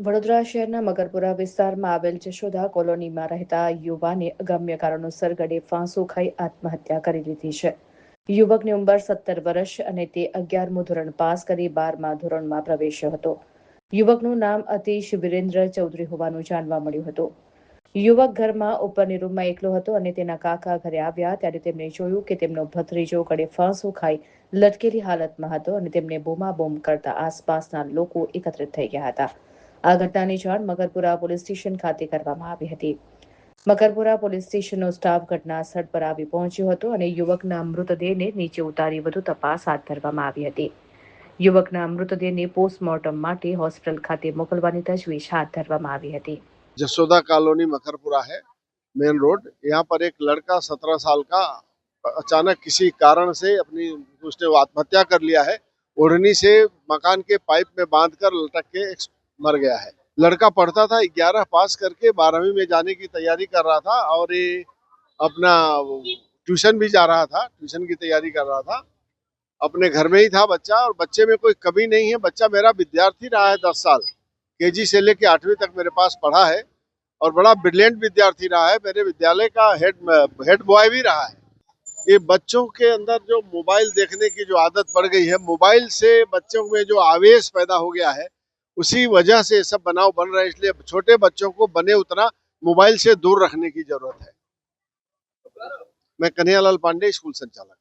વડોદરા શહેરના મકરપુરા વિસ્તારમાં આવેલ જશોદા કોલોનીમાં રહેતા યુવાને અગમ્ય કારણોસર ગળે ફાંસો ખાઈ આત્મહત્યા કરી લીધી છે. યુવકની ઉંમર 17 વર્ષ અને તે 11મું ધોરણ પાસ કરી 12મા ધોરણમાં પ્રવેશ્યો હતો. યુવકનું નામ અતીશ વિરેન્દ્ર ચૌધરી હોવાનું જાણવા મળ્યું હતું. યુવક ઘરમાં ઉપરની રૂમમાં એકલો હતો અને તેના કાકા ઘરે આવ્યા ત્યારે તેમણે જોયું કે તેમનો ભત્રીજો ગળે ફાંસો ખાઈ લટકેલી હાલતમાં હતો અને તેમને બૂમાબૂમ કરતા આસપાસના લોકો એકત્રિત થઈ ગયા હતા. આ ઘટનાની જાણ મકરપુરા પોલીસ સ્ટેશન ખાતે કરવામાં આવી હતી. મકરપુરા પોલીસ સ્ટેશનનો સ્ટાફ ઘટના સ્થળ પર આવી પહોંચ્યો હતો અને યુવકના મૃતદેહને નીચે ઉતારી વધુ તપાસ હાથ ધરવામાં આવી હતી. યુવકના મૃતદેહને પોસ્ટમોર્ટમ માટે હોસ્પિટલ ખાતે મોકલવાની તજવીજ હાથ ધરવામાં આવી હતી. जसोदा कॉलोनी मकरपुरा है, मेन रोड। यहाँ पर एक लड़का 17 साल का अचानक किसी कारण से उसने आत्महत्या कर लिया है। ओढ़नी से मकान के पाइप में बांधकर लटक के मर गया है। लड़का पढ़ता था, 11 पास करके 12वीं में जाने की तैयारी कर रहा था और ये अपना ट्यूशन भी जा रहा था, ट्यूशन की तैयारी कर रहा था। अपने घर में ही था बच्चा और बच्चे में कोई कमी नहीं है। बच्चा मेरा विद्यार्थी रहा है 10 साल, केजी से लेके 8वीं तक मेरे पास पढ़ा है और बड़ा ब्रिलियंट विद्यार्थी रहा है। मेरे विद्यालय का हेड बॉय भी रहा है। ये बच्चों के अंदर जो मोबाइल देखने की जो आदत पड़ गई है, मोबाइल से बच्चों में जो आवेश पैदा हो गया है, उसी वजह से सब बनाव बन रहा है। इसलिए छोटे बच्चों को बने उतना मोबाइल से दूर रखने की जरूरत है। मैं कन्हैयालाल पांडे, स्कूल संचालक।